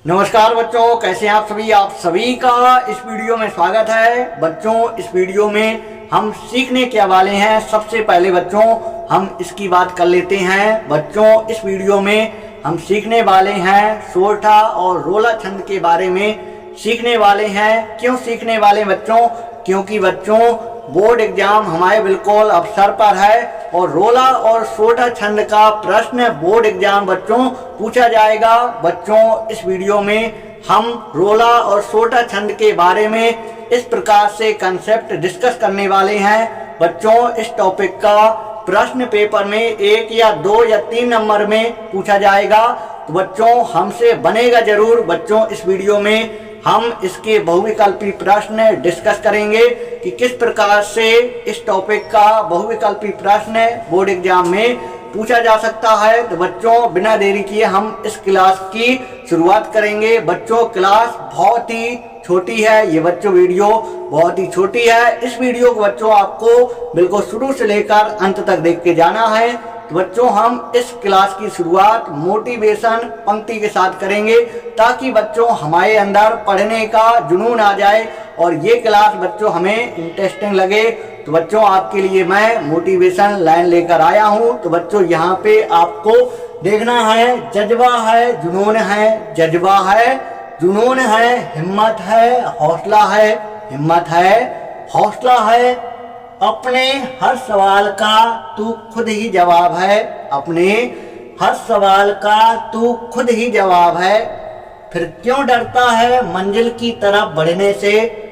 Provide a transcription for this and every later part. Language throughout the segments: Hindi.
नमस्कार बच्चों, कैसे हैं आप सभी का इस वीडियो में स्वागत है। बच्चों, इस वीडियो में हम सीखने क्या वाले हैं, सबसे पहले बच्चों हम इसकी बात कर लेते हैं। बच्चों, इस वीडियो में हम सीखने वाले हैं सोरठा और रोला छंद के बारे में सीखने वाले हैं। क्यों सीखने वाले बच्चों? क्योंकि बच्चों बोर्ड एग्जाम हमारे बिल्कुल अवसर पर है और रोला और सोरठा छंद का प्रश्न बोर्ड एग्जाम बच्चों पूछा जाएगा। बच्चों, इस वीडियो में हम रोला और सोरठा छंद के बारे में इस प्रकार से कंसेप्ट डिस्कस करने वाले हैं। बच्चों, इस टॉपिक का प्रश्न पेपर में 1 या 2 या 3 नंबर में पूछा जाएगा, तो बच्चों हमसे बनेगा जरूर। बच्चों, इस वीडियो में हम इसके बहुविकल्पी प्रश्न डिस्कस करेंगे कि किस प्रकार से इस टॉपिक का बहुविकल्पी प्रश्न बोर्ड एग्जाम में पूछा जा सकता है। तो बच्चों, बिना देरी किए हम इस क्लास की शुरुआत करेंगे। बच्चों, क्लास बहुत ही छोटी है, ये बच्चों वीडियो बहुत ही छोटी है। इस वीडियो को बच्चों आपको बिल्कुल शुरू से लेकर अंत तक देख के जाना है। तो बच्चों, हम इस क्लास की शुरुआत मोटिवेशन पंक्ति के साथ करेंगे ताकि बच्चों हमारे अंदर पढ़ने का जुनून आ जाए और ये क्लास बच्चों हमें इंटरेस्टिंग लगे। तो बच्चों, आपके लिए मैं मोटिवेशन लाइन लेकर आया हूँ। तो बच्चों, यहाँ पे आपको देखना है, जज्बा है, जुनून है, जज्बा है, जुनून है, हिम्मत है, हौसला है, हिम्मत है, हौसला है, अपने हर सवाल का तू खुद ही जवाब है, अपने हर सवाल का तू खुद ही जवाब है, फिर क्यों डरता है मंजिल की तरफ बढ़ने से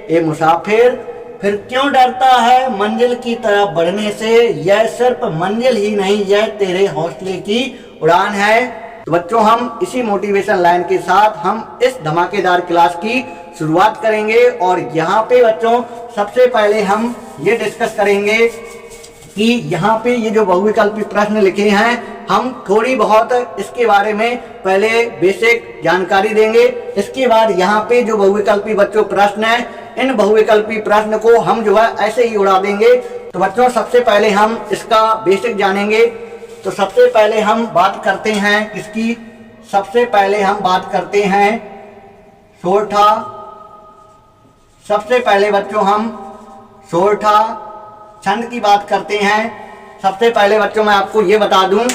ए मुसाफिर, फिर क्यों डरता है मंजिल की तरफ बढ़ने से, यह सिर्फ मंजिल ही नहीं, यह तेरे हौसले की उड़ान है। तो बच्चों, हम इसी मोटिवेशन लाइन के साथ हम इस धमाकेदार क्लास की शुरुआत करेंगे और यहाँ पे बच्चों सबसे पहले हम ये डिस्कस करेंगे कि यहाँ पे ये जो बहुविकल्पी प्रश्न लिखे हैं, हम थोड़ी बहुत इसके बारे में पहले बेसिक जानकारी देंगे। इसके बाद यहाँ पे जो बहुविकल्पी बच्चों प्रश्न है, इन बहुविकल्पी प्रश्न को हम जो है ऐसे ही उड़ा देंगे। तो बच्चों, सबसे पहले हम इसका बेसिक जानेंगे। तो सबसे पहले हम बात करते हैं इसकी, सबसे पहले हम बात करते हैं सोरठा। सबसे पहले बच्चों हम सोरठा छंद की बात करते हैं। सबसे पहले बच्चों मैं आपको ये बता दूं,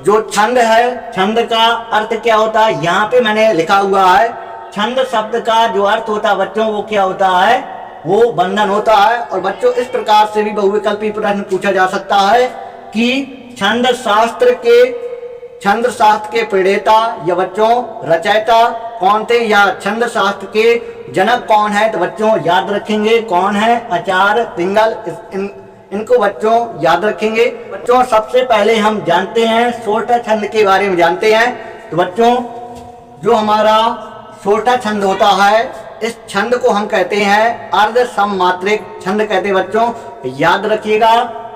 जो छंद है, छंद का अर्थ क्या होता है, यहाँ पे मैंने लिखा हुआ है। छंद शब्द का जो अर्थ होता है बच्चों, वो क्या होता है, वो बंधन होता है। और बच्चों, इस प्रकार से भी बहुविकल्पी प्रश्न पूछा जा सकता है कि छंद शास्त्र के प्रणेता या बच्चों रचयिता कौन थे, या छंद शास्त्र के जनक कौन है। तो बच्चों याद रखेंगे कौन है, आचार्य पिंगल। इनको बच्चों याद रखेंगे। बच्चों, सबसे पहले हम जानते हैं सोरठा छंद के बारे में जानते हैं। तो बच्चों, जो हमारा सोरठा छंद होता है, इस छंद को हम कहते हैं अर्ध सममात्रिक छंद कहते हैं। बच्चों याद रखिएगा,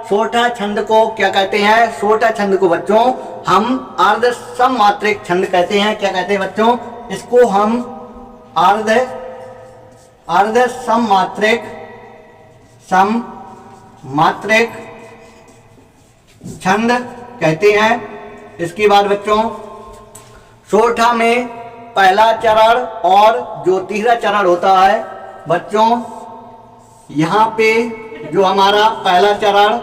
सोरठा छंद को क्या कहते हैं, सोरठा छंद को बच्चों हम अर्ध सममात्रिक छंद कहते हैं। क्या कहते हैं बच्चों, इसको हम अर्ध सममात्रिक छंद कहते हैं। इसके बाद बच्चों, सोरठा में पहला चरण और जो तीसरा चरण होता है, बच्चों यहाँ पे जो हमारा पहला चरण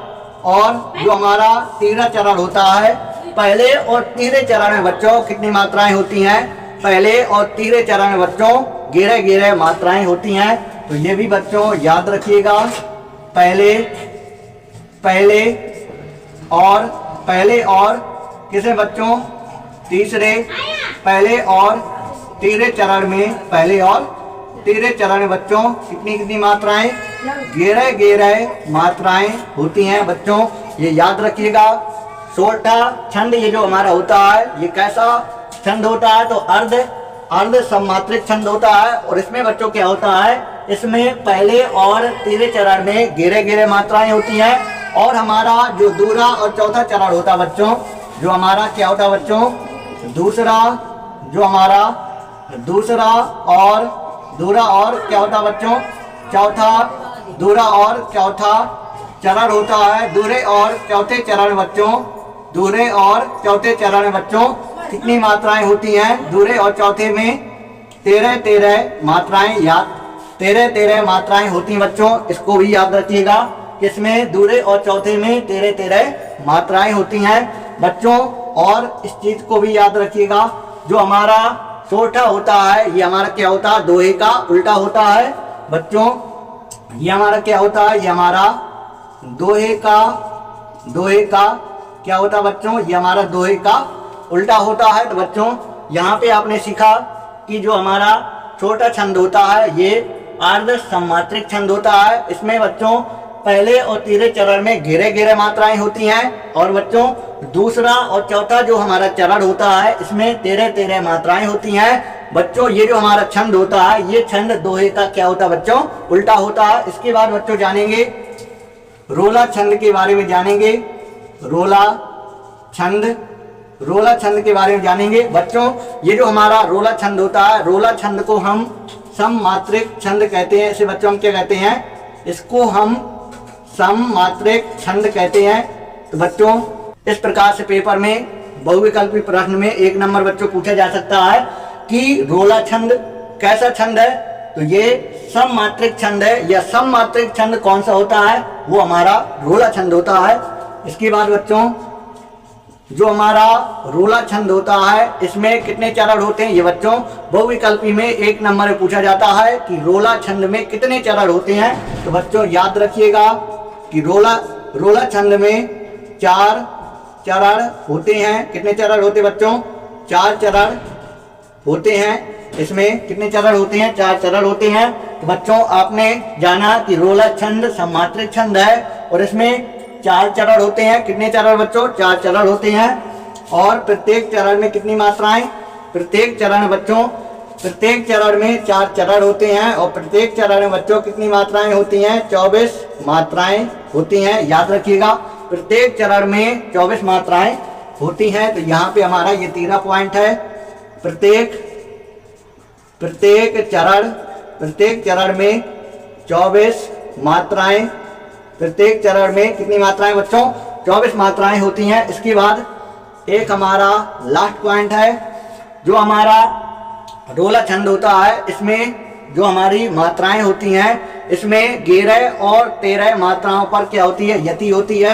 और जो हमारा तीसरा चरण होता है, पहले और तीसरे चरण में बच्चों कितनी मात्राएं होती हैं, पहले और तीसरे चरण में बच्चों 11 मात्राएं होती हैं। तो ये भी बच्चों याद रखिएगा, पहले और किसे बच्चों, तीसरे, पहले और तीसरे चरण में, पहले और तीसरे चरण में बच्चों कितनी मात्राएं, 11 मात्राएं होती हैं। बच्चों ये याद रखिएगा। सोरठा छंद ये जो हमारा होता है, ये कैसा छंद होता है, तो अर्ध सममात्रिक छंद होता है। और इसमें बच्चों क्या होता है, इसमें पहले और तीसरे चरण में 11 मात्राएं होती हैं। और हमारा जो दूसरा और चौथा चरण होता है बच्चों, जो हमारा क्या होता है बच्चों, दूसरा और क्या होता है बच्चों, दूसरा और चौथा चरण होता है। दूसरे और चौथे चरण में बच्चों कितनी मात्राएं होती हैं, दूसरे और चौथे में 13 13 मात्राएं याद 13 13 मात्राएं होती हैं बच्चों, इसको भी याद रखिएगा कि इसमें दूसरे और चौथे में 13 13 मात्राएं होती हैं बच्चों। और इस चीज को भी याद रखिएगा, जो हमारा सोठा होता है ये हमारा क्या होता है, दोहे का उल्टा होता है बच्चों। ये हमारा क्या होता है, ये हमारा दोहे का क्या होता है बच्चों, ये हमारा दोहे का उल्टा होता है। तो बच्चों यहाँ पे आपने सीखा कि जो हमारा छोटा छंद होता है ये अर्ध सम्मात्रिक छंद होता है। इसमें बच्चों पहले और तीसरे चरण में घेरे घेरे मात्राएं होती हैं, और बच्चों दूसरा और चौथा जो हमारा चरण होता है इसमें 13 13 मात्राएं होती हैं बच्चों। ये जो हमारा छंद होता है ये छंद दोहे का क्या होता है बच्चों, उल्टा होता है। इसके बाद बच्चों जानेंगे रोला छंद के बारे में, जानेंगे रोला छंद के बारे में जानेंगे बच्चों। ये जो हमारा रोला छंद होता है, रोला छंद को हम सममात्रिक छंद कहते हैं। इसे बच्चों हम क्या कहते हैं, इसको हम सममात्रिक छंद कहते हैं। तो बच्चों इस प्रकार से पेपर में बहुविकल्पी प्रश्न में 1 नंबर बच्चों पूछा जा सकता है कि रोला छंद कैसा छंद है। तो ये सममात्रिक छंद है, या सममात्रिक छंद कौन सा होता है, वो हमारा रोला छंद होता है। इसके बाद बच्चों जो हमारा रोला छंद होता है इसमें कितने चरण होते हैं, ये बच्चों बहुविकल्पी में 1 नंबर में पूछा जाता है कि रोला छंद में कितने चरण होते हैं। तो बच्चों याद रखिएगा कि रोला छंद में 4 चरण होते हैं। कितने चरण होते हैं बच्चों, 4 चरण होते हैं। इसमें कितने चरण होते हैं, 4 चरण होते हैं। तो बच्चों आपने जाना कि रोला छंद सम्मात्रिक छंद है और इसमें 4 चरण होते हैं। कितने चरण बच्चों, 4 चरण होते हैं। और प्रत्येक चरण में कितनी मात्राएं, प्रत्येक चरण बच्चों प्रत्येक चरण में 4 चरण होते हैं, और प्रत्येक चरण में बच्चों कितनी मात्राएं होती हैं, 24 मात्राएं होती हैं। याद रखिएगा प्रत्येक चरण में 24 मात्राएं होती हैं। तो यहाँ पे हमारा ये 13 पॉइंट है। प्रत्येक चरण में 24 मात्राएं, प्रत्येक चरण में कितनी मात्राएं बच्चों, 24 मात्राएं होती हैं। इसके बाद एक हमारा लास्ट पॉइंट है, जो हमारा रोला छंद होता है इसमें जो हमारी मात्राएं होती हैं इसमें 11 और 13 मात्राओं पर क्या होती है, यति होती है।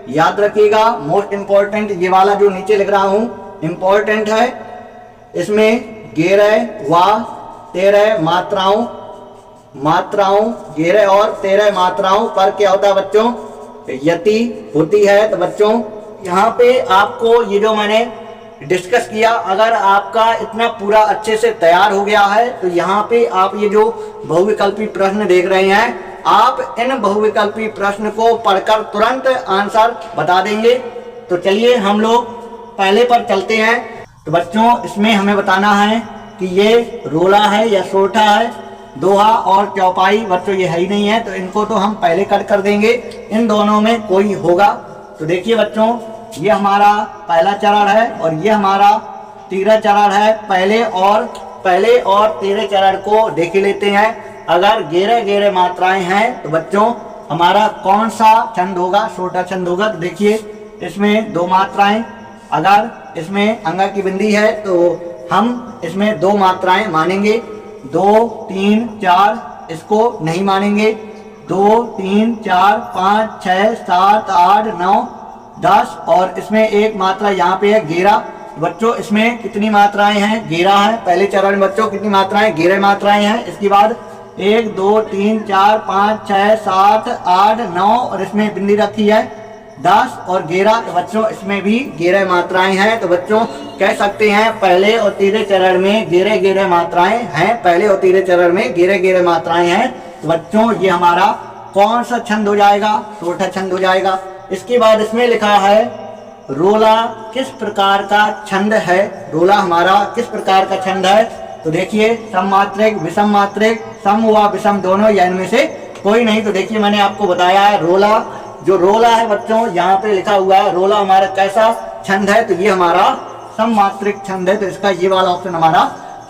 याद रखिएगा मोस्ट इंपॉर्टेंट ये वाला जो नीचे लिख रहा हूं इंपॉर्टेंट है। इसमें 11 व 13 मात्राओं 11 और 13 मात्राओं पर क्या होता है बच्चों, यति होती है। तो बच्चों यहाँ पे आपको ये जो मैंने डिस्कस किया, अगर आपका इतना पूरा अच्छे से तैयार हो गया है तो यहाँ पे आप ये जो बहुविकल्पी प्रश्न देख रहे हैं, आप इन बहुविकल्पी प्रश्न को पढ़कर तुरंत आंसर बता देंगे। तो चलिए हम लोग पहले पर चलते हैं। तो बच्चों इसमें हमें बताना है कि ये रोला है या सोठा है, दोहा और चौपाई बच्चों ये है ही नहीं है, तो इनको तो हम पहले कट कर देंगे, इन दोनों में कोई होगा। तो देखिए बच्चों ये हमारा पहला चरण है और ये हमारा तीसरा चरण है। पहले और तीसरे चरण को देख लेते हैं। अगर 11 मात्राएं हैं तो बच्चों हमारा कौन सा छंद होगा, छोटा छंद होगा। तो देखिए इसमें 2 मात्राएं, अगर इसमें अंगा की बिंदी है तो हम इसमें 2 मात्राएं मानेंगे, 2 3 4 इसको नहीं मानेंगे, 2 3 4 5 6 7 8 9 10 और इसमें 1 मात्रा यहाँ पे है 11। बच्चों इसमें कितनी मात्राएं हैं, 11 है। पहले चरण में बच्चों कितनी मात्राएं, 11 मात्राएं हैं। इसके बाद 1 2 3 4 5 6 7 8 9 और इसमें बिंदी रखी है 10 और 11। तो बच्चों इसमें भी 11 मात्राएं हैं। तो बच्चों कह सकते हैं पहले और तीसरे चरण में 11 मात्राएं हैं, पहले और तीसरे चरण में 11 मात्राएं हैं। तो बच्चों ये हमारा कौन सा छंद हो जाएगा, छोटा छंद हो जाएगा। इसके बाद इसमें लिखा है रोला किस प्रकार का छंद है, रोला हमारा किस प्रकार का छंद है। तो देखिए सममात्रिक, विषम मात्रिक, सम व विषम दोनों या इनमें से कोई नहीं। तो देखिए मैंने आपको बताया है रोला, जो रोला है बच्चों यहाँ पे लिखा हुआ है रोला हमारा कैसा छंद है, तो ये हमारा सममात्रिक छंद है। तो इसका ये वाला ऑप्शन हमारा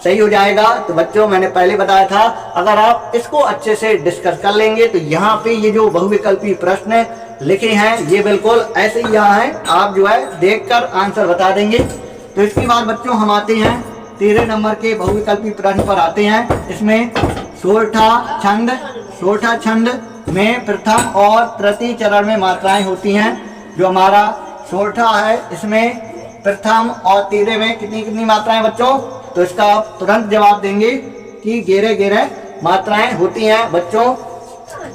सही हो जाएगा। तो बच्चों मैंने पहले बताया था अगर आप इसको अच्छे से डिस्कस कर लेंगे तो यहाँ पे ये जो बहुविकल्पी प्रश्न लिखे हैं ये बिल्कुल ऐसे ही यहाँ है, आप जो है देखकर आंसर बता देंगे। तो इसके बाद बच्चों हम आते हैं 13 नंबर के बहुविकल्पी प्रश्न पर आते हैं। इसमें सोरठा छंद में प्रथम और तृतीय चरण में मात्राएं होती हैं। जो हमारा सोरठा है इसमें प्रथम और तीसरे में कितनी कितनी मात्राएं बच्चों, तो इसका आप तुरंत जवाब देंगे कि गेरे गेरे मात्राएं होती हैं। बच्चों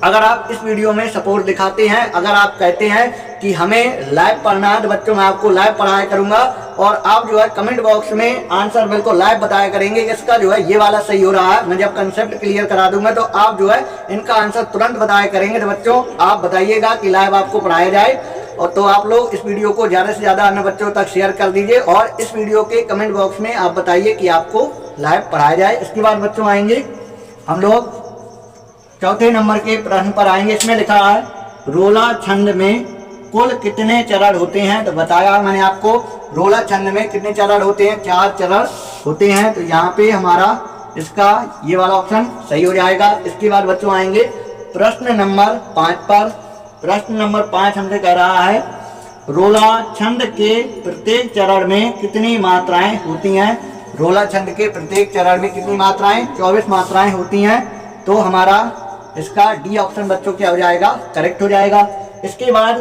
अगर आप इस वीडियो में सपोर्ट दिखाते हैं, अगर आप कहते हैं कि हमें लाइव पढ़ना है, तो बच्चों मैं आपको लाइव पढ़ाया करूंगा और आप जो है कमेंट बॉक्स में आंसर बिल्कुल लाइव बताया करेंगे। इसका जो है ये वाला सही हो रहा है, मैं जब कंसेप्ट क्लियर करा दूंगा तो आप जो है इनका आंसर तुरंत बताया करेंगे। तो बच्चों आप बताइएगा कि लाइव आपको पढ़ाया जाए, और तो आप लोग इस वीडियो को ज़्यादा से ज़्यादा अन्य बच्चों तक शेयर कर दीजिए और इस वीडियो के कमेंट बॉक्स में आप बताइए कि आपको लाइव पढ़ाया जाए। इसके बाद बच्चों आएंगे हम लोग चौथे नंबर के प्रश्न पर आएंगे। इसमें लिखा है रोला छंद में कुल कितने चरण होते हैं। तो बताया मैंने आपको रोला छंद में कितने चरण होते हैं, 4 चरण होते हैं। तो यहाँ पे हमारा इसका ये वाला ऑप्शन सही हो जाएगा। इसके बाद बच्चों आएंगे प्रश्न नंबर 5 पर। प्रश्न नंबर 5 हमसे कह रहा है रोला छंद के प्रत्येक चरण में कितनी मात्राएं होती हैं। रोला छंद के प्रत्येक चरण में कितनी मात्राएं, 24 मात्राएं होती हैं। तो हमारा इसका डी ऑप्शन बच्चों क्या हो जाएगा, करेक्ट हो जाएगा। इसके बाद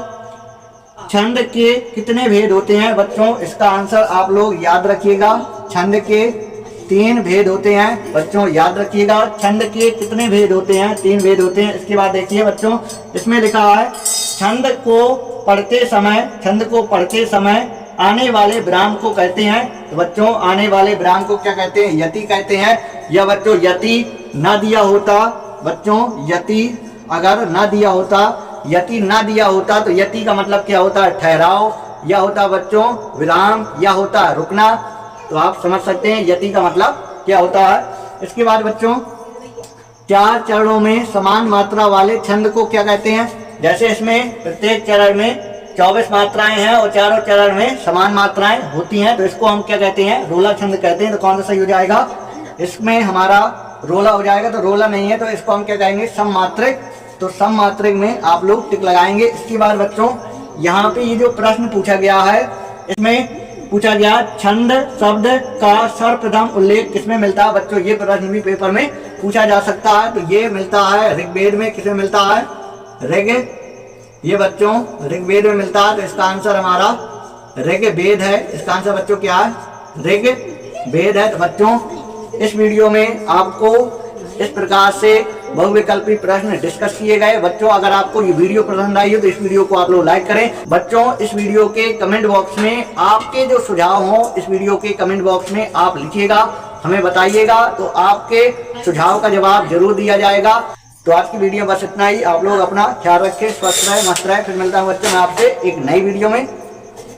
छंद के कितने भेद होते हैं बच्चों, इसका आंसर आप लोग याद रखिएगा। छंद के 3 भेद होते हैं बच्चों, याद रखिएगा। छंद के कितने भेद होते हैं, 3 भेद होते हैं। इसके बाद देखिए बच्चों इसमें लिखा है छंद को पढ़ते समय आने वाले विराम को कहते हैं। तो बच्चों आने वाले विराम को क्या कहते हैं, यति कहते हैं। या बच्चों यति न दिया होता, बच्चों यति अगर न दिया होता, यति ना दिया होता तो यति का मतलब क्या होता है, ठहराव, या होता बच्चों विराम, या होता रुकना। तो आप समझ सकते हैं यति का मतलब क्या होता है। इसके बाद बच्चों 4 चरणों में समान मात्रा वाले छंद को क्या कहते हैं। जैसे इसमें प्रत्येक चरण में 24 मात्राएं हैं और चारों चरण में समान मात्राएं होती हैं, तो इसको हम क्या कहते हैं, रोला छंद कहते हैं। तो कौन सा सही हो जाएगा, इसमें हमारा रोला हो जाएगा। तो रोला नहीं है तो इसको हम क्या कहेंगे, सममात्रिक। तो सममात्रिक में आप लोग टिक लगाएंगे। इसके बाद बच्चों यहाँ पे ये जो प्रश्न पूछा गया है, इसमें पूछा गया छंद शब्द का सर्वप्रथम उल्लेख किसमें मिलता है। बच्चों ये प्रश्न भी पेपर में पूछा जा सकता है। तो ये मिलता है ऋग्वेद में। किसमें मिलता है, ये बच्चों ऋग्वेद में मिलता है। तो इसका आंसर हमारा ऋग्वेद है। इसका आंसर बच्चों क्या है, ऋग्वेद है। तो बच्चों इस वीडियो में आपको इस प्रकार से बहुविकल्पी प्रश्न डिस्कस किए गए। बच्चों अगर आपको ये वीडियो पसंद आई हो तो इस वीडियो को आप लोग लाइक करें। बच्चों इस वीडियो के कमेंट बॉक्स में आपके जो सुझाव हों, इस वीडियो के कमेंट बॉक्स में आप लिखिएगा, हमें बताइएगा, तो आपके सुझाव का जवाब जरूर दिया जाएगा। तो आज की वीडियो बस इतना ही। आप लोग अपना ख्याल रखें, स्वस्थ रहे, मस्त रहे। फिर मिलता हूँ बच्चों मैं आपसे एक नई वीडियो में।